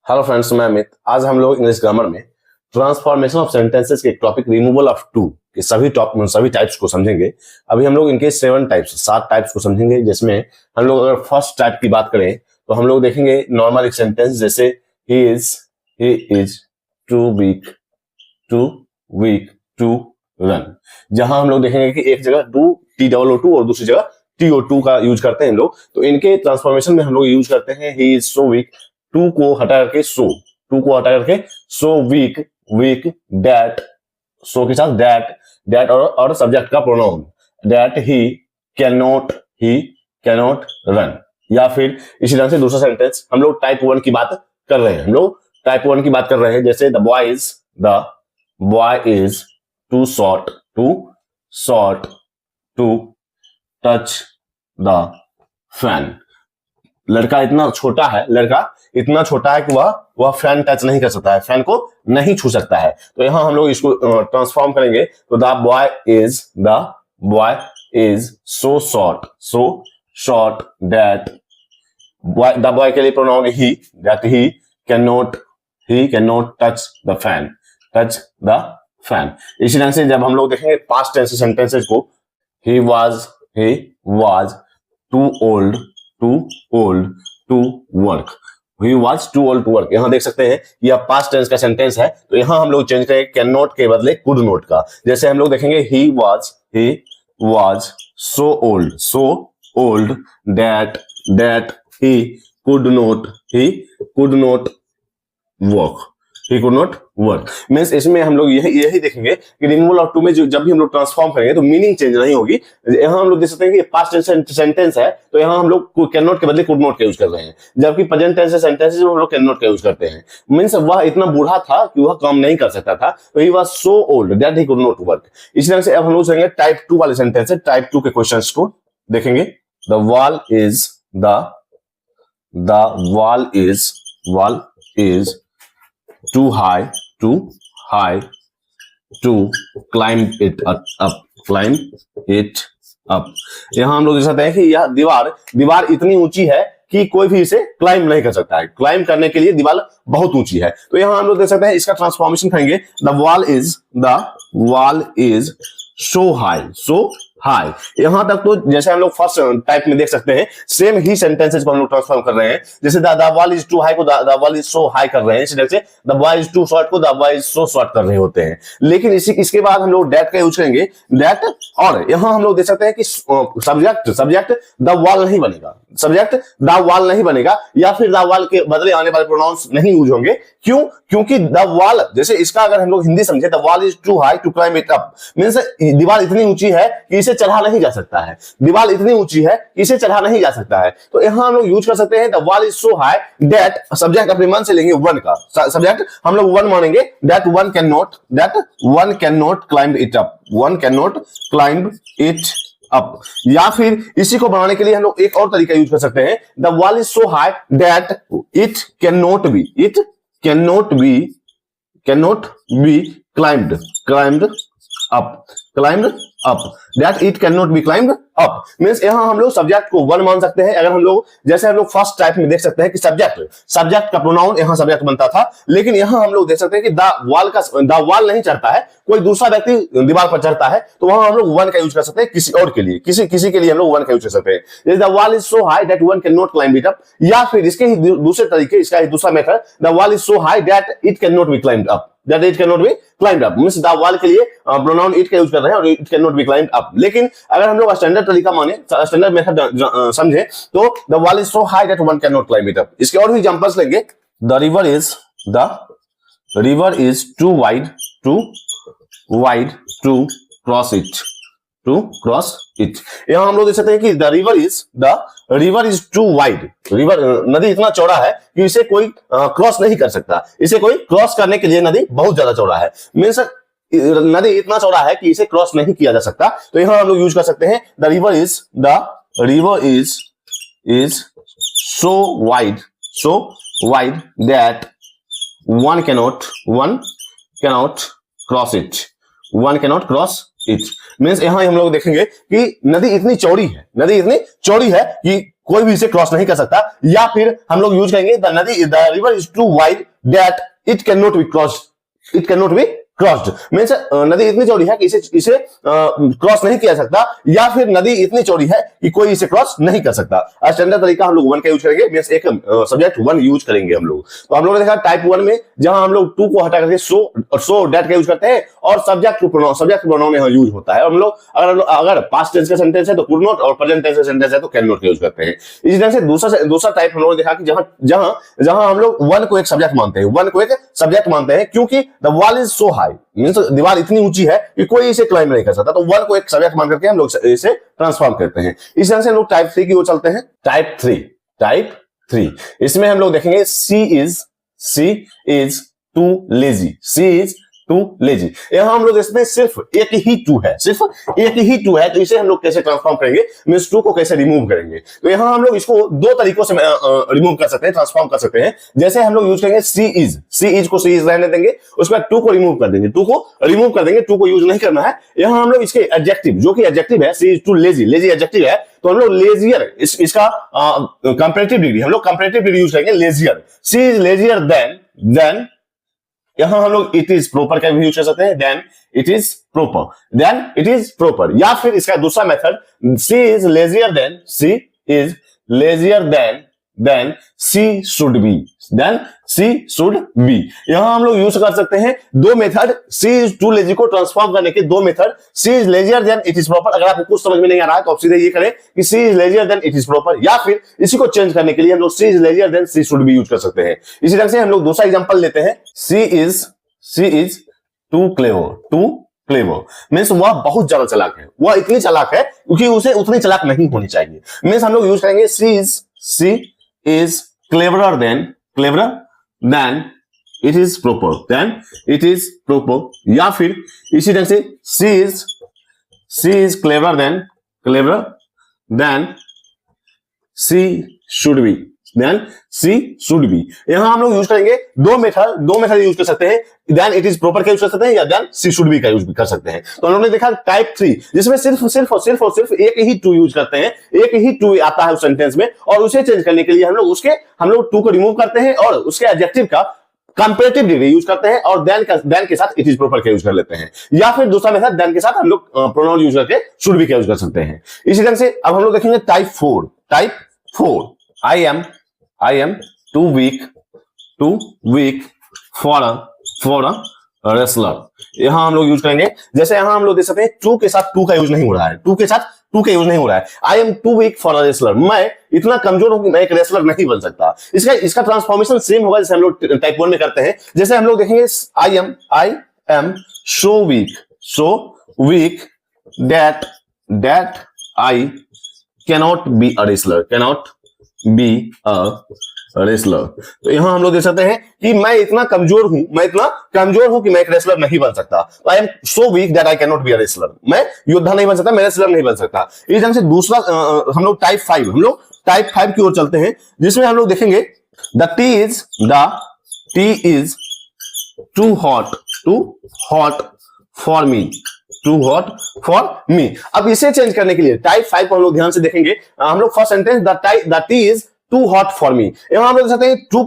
Hello friends, मैं अमित। आज हम लोग इंग्लिश ग्रामर में ट्रांसफॉर्मेशन ऑफ सेंटेंसेस के एक टॉपिक रिमूवल ऑफ टू के सभी टाइप्स को समझेंगे। अभी हम लोग इनके 7 टाइप्स को समझेंगे, जिसमें हम लोग अगर फर्स्ट टाइप की बात करें तो हम लोग देखेंगे नॉर्मल एक सेंटेंस जैसे he is too weak to run, जहां हम लोग देखेंगे कि एक जगह TOO2 और दूसरी जगह TO2 का यूज करते हैं हम लोग। तो इनके ट्रांसफॉर्मेशन में हम लोग यूज करते हैं he is so weak, too को हटा करके सो वीक दैट, सो के साथ दैट और सब्जेक्ट का pronoun that he cannot run. या फिर इसी तरह से दूसरा सेंटेंस हम लोग टाइप 1 की बात कर रहे हैं, जैसे the boy is too short to touch the fan. लड़का इतना छोटा है कि वह फैन टच नहीं कर सकता है, फैन को नहीं छू सकता है। तो यहां हम लोग इसको ट्रांसफॉर्म करेंगे तो the boy is so short that, the boy के लिए pronoun he, that he cannot touch the fan. इसी तरह से जब हम लोग देखेंगे पास्ट टेंस सेंटेंसेस को, he was too old to work। यहां देख सकते हैं यह पास्ट टेंस का सेंटेंस है, तो यहां हम लोग चेंज करेंगे कैन नॉट के बदले कुड नॉट का। जैसे हम लोग देखेंगे he was so old that he could not work। Means इसमें हम लोग यही देखेंगे कि रिमूवल ऑफ टू में जब भी हम लोग ट्रांसफॉर्म करेंगे तो मीनिंग चेंज नहीं होगी। यहां हम लोग देख सकते हैं कि पास्ट टेंस सेंटेंस है, तो यहां हम लोग कैन नॉट के बदले कुड नॉट का यूज कर रहे हैं, जबकि प्रेजेंट टेंस सेंटेंसेस में हम लोग कैन नॉट का यूज करते हैं। मीन्स वह इतना बूढ़ा था कि वह काम नहीं कर सकता था, तो he was so old that he could not work. इसी तरह से अब हम लोग चलेंगे टाइप 2 वाले सेंटेंस है। टाइप 2 के क्वेश्चंस को देखेंगे। The wall is too high to climb it up। यहां हम लोग देख सकते हैं कि यह दीवार इतनी ऊंची है कि कोई भी इसे क्लाइंब नहीं कर सकता है। क्लाइंब करने के लिए दीवार बहुत ऊंची है, तो यहां हम लोग देख सकते हैं इसका ट्रांसफॉर्मेशन करेंगे। The wall is so high. यहां तक तो जैसे हम लोग फर्स्ट टाइप में देख सकते हैं, सेम ही सेंटेंसेस को हम लोग ट्रांसफॉर्म कर रहे हैं। जैसे the wall is too high को the wall is so high कर रहे हैं, इसी तरह से the boy is too short को the boy is so short कर रहे होते हैं। लेकिन इसके बाद हम लोग दैट का यूज करेंगे, दैट। और यहां हम लोग देख सकते हैं कि सब्जेक्ट द वॉल नहीं बनेगा, या फिर द वॉल के बदले आने वाले प्रोनाउंस नहीं यूज होंगे। क्योंकि द वॉल, जैसे इसका अगर हम लोग हिंदी समझे, the wall is too high to climb it up, means दीवार इतनी ऊंची है कि इसे चढ़ा नहीं जा सकता है। तो यहां हम लोग यूज कर सकते हैं the wall is so high that, subject अपने मन से लेंगे वन का, सब्जेक्ट हम लोग वन मानेंगे, that one can not climb it up. या फिर इसी को बनाने के लिए हम लोग एक और तरीका यूज कर सकते हैं, the wall is so high that it can not B climbed up. Means यहां हम लोग सब्जेक्ट को वन मान सकते हैं। अगर हम लोग जैसे हम लोग फर्स्ट टाइप में देख सकते हैं कि सब्जेक्ट का प्रोनाउन यहां सब्जेक्ट बनता था, लेकिन यहां हम लोग देख सकते हैं कि द वॉल नहीं चढ़ता है, कोई दूसरा व्यक्ति दीवार पर चढ़ता है, तो वहां हम लोग वन का यूज कर सकते हैं किसी और के लिए, किसी के लिए हम लोग वन का यूज कर सकते हैं। The wall is so high that one can not climb it up. या फिर इसके ही दूसरे तरीके, इसका ही दूसरा method, the wall is so high that it can not B climbed up. Means the wall के लिए प्रोनाउन इट का यूज कर रहे हैं और it can not B climbed up. लेकिन अगर हम लोग स्टैंडर्ड तरीका माने, स्टैंडर्ड मेथड समझे, तो the wall is so high that one can not climb it up. इसके और भी एग्जांपल्स लेंगे। The river is too wide to cross it. यहां हम लोग देख सकते हैं कि the river is too wide. नदी इतना चौड़ा है कि इसे कोई क्रॉस नहीं कर सकता, इसे कोई क्रॉस करने के लिए नदी बहुत ज्यादा चौड़ा है। मींस नदी इतना चौड़ा है कि इसे क्रॉस नहीं किया जा सकता। तो यहां हम लोग यूज कर सकते हैं the river is so wide that one cannot cross it. Means यहां हम लोग देखेंगे कि नदी इतनी चौड़ी है कि कोई भी इसे क्रॉस नहीं कर सकता। या फिर हम लोग यूज करेंगे the river is too wide that it can not be crossed, it can not be crossed means नदी इतनी चौड़ी है कि इसे क्रॉस नहीं किया सकता, या फिर नदी इतनी चौड़ी है कि कोई इसे क्रॉस नहीं कर सकता। स्टैंडर्ड तरीका हम लोग वन का यूज करेंगे, मीन्स एक सब्जेक्ट वन यूज करेंगे हम लोग। तो हम लोग ने देखा टाइप वन में जहां हम लोग टू को हटा करके सो और सो डेट का यूज करते हैं, और सब्जेक्ट प्रोनाउन यहाँ यूज होता है। हम लोग अगर पास्ट टेंस का सेंटेंस है तो कुड नॉट, और प्रेजेंट टेंस का सेंटेंस है तो कैन नॉट का यूज करते हैं। इसी तरह से दूसरा टाइप हम लोग ने देखा कि जहां हम लोग वन को एक सब्जेक्ट मानते हैं, वन को एक सब्जेक्ट मानते हैं क्योंकि the wall is so high, means दीवार इतनी ऊंची है कि कोई इसे क्लाइम नहीं कर सकता, तो वन को एक सब्जेक्ट मान करके हम लोग इसे ट्रांसफॉर्म करते हैं। इस तरह से हम लोग टाइप थ्री की ओर चलते हैं। टाइप थ्री इसमें हम लोग देखेंगे she is too lazy, she is too lazy. यहां हम लोग इसमें सिर्फ एक ही टू है, तो इसे हम लोग कैसे ट्रांसफॉर्म करेंगे, मींस टू को कैसे रिमूव करेंगे। तो यहां हम लोग इसको दो तरीकों से रिमूव कर सकते हैं, ट्रांसफॉर्म कर सकते हैं। जैसे हम लोग यूज करेंगे सी इज को सी इज रहने देंगे, उसके बाद टू को रिमूव कर देंगे, टू को यूज नहीं करना है। यहां हम लोग इसके एडजेक्टिव, जो कि एडजेक्टिव है, सी इज टू लेजी एडजेक्टिव है, तो हम लोग लेजियर इसका कंपैरेटिव डिग्री, हम लोग कंपैरेटिव डिग्री यूज करेंगे lazier. She is lazier than यहां हम लोग इट इज प्रॉपर का भी यूज कर सकते हैं, देन इट इज प्रॉपर। या फिर इसका दूसरा method she is lazier than she should be, यहां हम लोग यूज कर सकते हैं दो method, she is too lazy को ट्रांसफॉर्म करने के दो method, she is lazier than it is proper. अगर आपको कुछ समझ में नहीं आ रहा है तो आप सीधे ये करें कि she is lazier than it is proper, या फिर इसी को चेंज करने के लिए हम लोग she is lazier than she should be use कर सकते हैं। इसी तरह से हम लोग दूसरा एग्जांपल लेते हैं, सी इज टू क्लेवर मीन्स वह बहुत ज्यादा चालाक है, वह इतनी चालाक है क्योंकि उसे उतनी चालाक नहीं होनी चाहिए। मीन्स हम लोग यूज करेंगे she is cleverer than it is proper, या फिर इसी तरह से she is cleverer than she should be. यहां हम लोग यूज करेंगे दो मेथड यूज कर सकते हैं, देन इट इज प्रॉपर का यूज कर सकते हैं, या देन सी शुड बी का यूज कर सकते हैं। तो हम लोगों ने देखा टाइप थ्री जिसमें सिर्फ एक ही टू यूज करते हैं, एक ही टू आता है उस सेंटेंस में, और उसे चेंज करने के लिए हम लोग टू को रिमूव करते हैं और उसके एडजेक्टिव का कंपैरेटिव डिग्री यूज करते हैं, और देन के साथ इट इज प्रॉपर का यूज कर लेते हैं। या फिर दूसरा मेथड देन के साथ हम लोग प्रोनाउन यूज करके शुड बी का यूज कर सकते हैं। इसी तरह से अब हम लोग देखेंगे type four I am too weak for a wrestler। यहां हम लोग यूज करेंगे, जैसे यहां हम लोग देख सकते हैं टू के साथ टू का यूज नहीं हो रहा है, I am too weak for a wrestler, मैं इतना कमजोर हूं कि मैं एक रेसलर नहीं बन सकता। इसका ट्रांसफॉर्मेशन सेम होगा जैसे हम लोग टाइप वन में करते हैं। जैसे हम लोग देखेंगे I am so weak that I cannot be a wrestler। तो यहां हम लोग देख सकते हैं कि मैं इतना कमजोर हूं कि मैं एक रेसलर नहीं बन सकता। तो I am so weak that I can not be a wrestler, मैं योद्धा नहीं बन सकता, मैं रेसलर नहीं बन सकता। इस ढंग से दूसरा हम लोग टाइप फाइव की ओर चलते हैं, जिसमें हम लोग देखेंगे the tea is too hot for me. अब इसे चेंज करने के लिए टाइप फाइव को हम लोग ध्यान से देखेंगे। हम लोग first sentence the tea is too hot for me, यहां हम लोग देख सकते हैं टू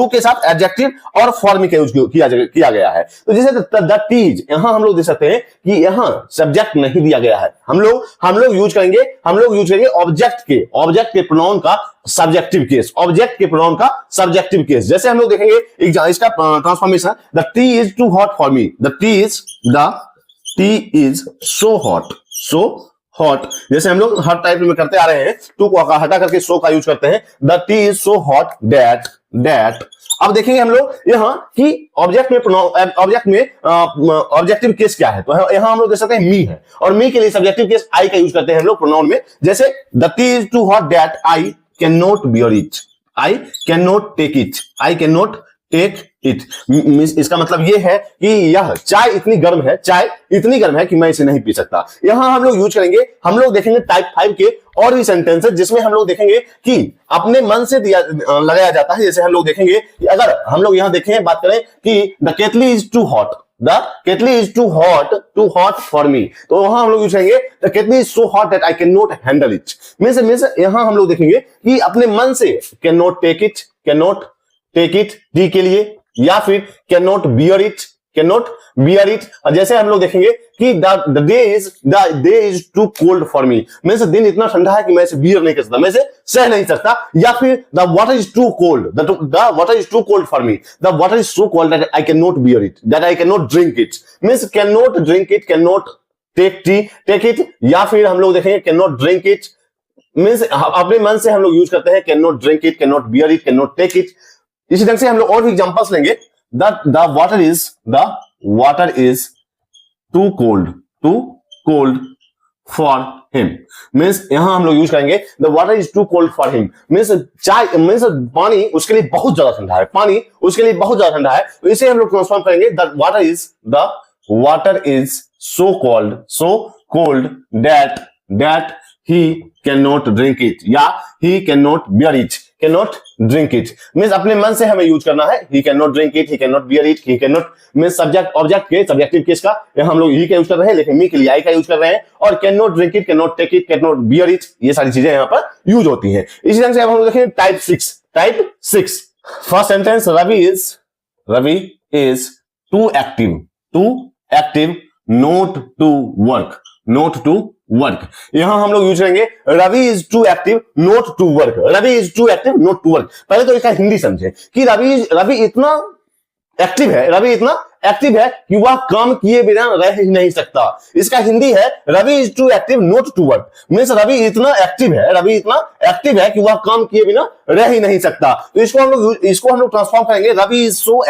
के साथ एडजेक्टिव और फॉर मी का यूज किया गया है। तो जैसे द टीज, यहां हम लोग देख सकते हैं कि यहां सब्जेक्ट नहीं दिया गया है, हम लोग यूज करेंगे ऑब्जेक्ट के प्रोनाउन का सब्जेक्टिव केस, जैसे हम लोग देखेंगे इसका transformation, the tea is too hot for me, the tea is so hot. जैसे हम लोग हर टाइप में करते आ रहे हैं, टू को हटा करके सो का यूज करते हैं, the tea is so hot that. अब देखेंगे हम लोग यहाँ कि ऑब्जेक्ट में ऑब्जेक्टिव केस क्या है। तो यहाँ हम लोग देख सकते हैं मी है, और मी के लिए सब्जेक्टिव केस आई का यूज करते हैं हम लोग प्रोनाउन में। जैसे the tea is too hot that I can not bear it, I can not take it. इसका मतलब ये है कि यह चाय इतनी गर्म है कि मैं इसे नहीं पी सकता। यहां हम लोग यूज करेंगे, हम लोग देखेंगे टाइप फाइव के और भी सेंटेंसेस, जिसमें हम लोग देखेंगे कि अपने मन से लगाया जाता है। जैसे हम लोग देखेंगे कि अगर हम लोग यहां देखें, बात करें कि the kettle is too hot, the kettle is too hot for me. तो वहां हम लोग यूज करेंगे the kettle is so hot that I can not handle it. Means यहां हम लोग देखेंगे कि अपने मन से can not take it tea के लिए, या फिर कैन नॉट बियर इट। और जैसे हम लोग देखेंगे कि the day is too cold for me, means दिन इतना ठंडा है कि मैं इसे बियर नहीं कर सकता, मैं इसे सह नहीं सकता। या फिर the water is too cold, the water is too cold for me, the water is so cold that I can not bear it, that I can not drink it. Means can not drink it, can not take it, या फिर हम लोग देखेंगे can not drink it. Means अपने मन से हम लोग यूज करते हैं can not drink it, can not bear it, can not take it. इसी ढंग से हम लोग और भी एग्जांपल्स लेंगे। The water is too cold for him. Means यहां हम लोग यूज करेंगे the water is too cold for him. Means पानी उसके लिए बहुत ज्यादा ठंडा है, पानी उसके लिए बहुत ज्यादा ठंडा है। तो इसे हम लोग ट्रांसफॉर्म करेंगे the water is so cold that he cannot drink it, या he cannot bear it, cannot drink it। Means अपने मन से हमें यूज करना है he cannot drink it, he cannot bear it, he cannot। Means subject object के subjective case का हम लोग he का यूज कर रहे हैं, लेकिन me के लिए I का यूज कर रहे हैं। और cannot drink it, cannot take it, cannot bear it, ये सारी चीजें यहाँ पर यूज होती हैं। इसी ढंग से अब हम लोग देखें type 6। First sentence, Ravi is too active not to work. यहां हम लोग यूज करेंगे Ravi is too active not to work. Ravi is too active not to work. पहले तो इसका हिंदी समझे कि रवि इतना एक्टिव है कि वह काम किए बिना रह ही नहीं सकता। इसका हिंदी है Ravi is too active not to work. Means Ravi इतना एक्टिव है कि वह काम किए बिना रह ही नहीं सकता। तो इसको हम लोग ट्रांसफॉर्म करेंगे रवि इज सो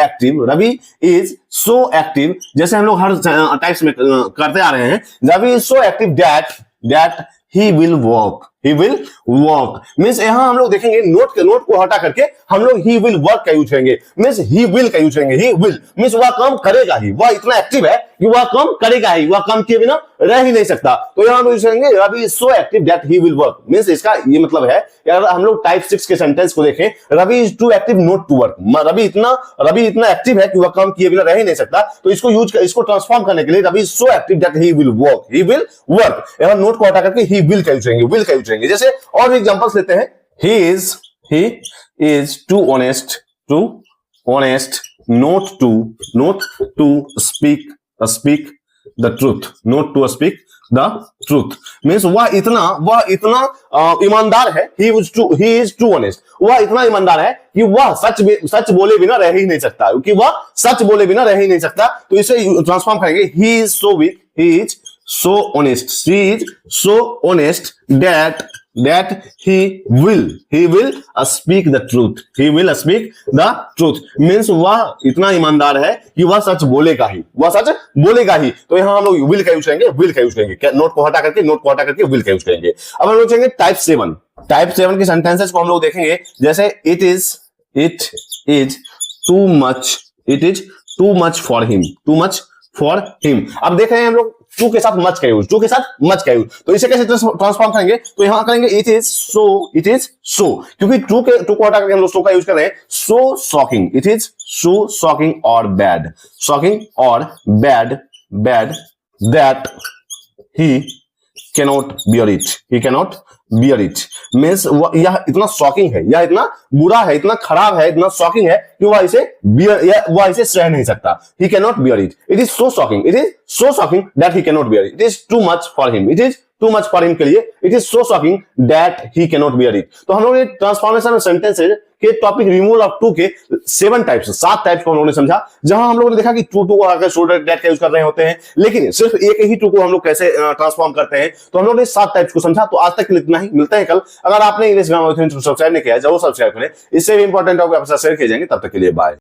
एक्टिव। जैसे हम लोग हर टाइप्स में करते आ रहे हैं, Ravi is so active that he will walk। Means यहां हम लोग देखेंगे नोट को हटा करके हम लोग he will work का यूज करेंगे। मींस he will का यूज करेंगे। he will मींस वह काम करेगा ही, वह इतना एक्टिव है कि वह काम करेगा ही, वह काम किए बिना रह ही नहीं सकता। तो यहां हम यूज करेंगे Ravi is so active that he will work। Means इसका ये मतलब है कि अगर हम लोग टाइप 6 के सेंटेंस को देखें, Ravi is too active not to work. Ravi इतना एक्टिव है कि वह काम किए बिना रह ही नहीं सकता। तो इसको ट्रांसफॉर्म करने के लिए Ravi is so active that he will work। यहां नोट को हटा करके he will का यूज करेंगे। जैसे और भी एग्जांपल्स लेते हैं, he is too honest not to speak the truth। Means वह इतना ईमानदार है। he is too honest। वह इतना ईमानदार है कि वह सच बोले बिना रह ही नहीं सकता, क्योंकि वह सच बोले बिना रह ही नहीं सकता। तो इसे ट्रांसफॉर्म करेंगे he is so honest that he will speak the truth। Means वह इतना ईमानदार है कि वह सच बोलेगा ही। तो यहां हम लोग will का यूज करेंगे। नोट को हटा करके will का यूज करेंगे। अब हम लोग चलेंगे टाइप 7 के सेंटेंसेस को हम लोग देखेंगे। जैसे it is too much for him। अब देख रहे हैं हम लोग टू के साथ मच का यूज, तो इसे कैसे ट्रांसफॉर्म करेंगे? तो यहां करेंगे इट इज सो, क्योंकि टू को हटा करके हम लोग सो का यूज कर रहे हैं। So shocking, it is so shocking और bad that he cannot bear it. Means यह इतना शॉकिंग है, यह इतना बुरा है, इतना खराब है, इतना शॉकिंग है कि वह इसे सह नहीं सकता। ही cannot bear it. It is so shocking that he cannot bear it. It is too much for him के लिए it is so shocking that he cannot bear it. तो हम लोग ने ट्रांसफॉर्मेशन सेंटेंसेज के टॉपिक रिमूवल ऑफ टू के 7 types को हम लोगों ने समझा, जहां हम लोगों ने देखा कि टू को आकर शोल्ड दैट का यूज कर रहे होते हैं, लेकिन सिर्फ एक ही टू को हम लोग कैसे ट्रांसफॉर्म करते हैं। तो हम लोग ने 7 टाइप्स को समझा। तो आज तक के लिए इतना ही, मिलते हैं कल। अगर आपने इंग्लिश ग्रामर सब्सक्राइब नहीं किया जरूर सब्सक्राइब करें, इससे भी इंपॉर्टेंट होगा आप शेयर किए जाएंगे। तब तक के लिए बाय।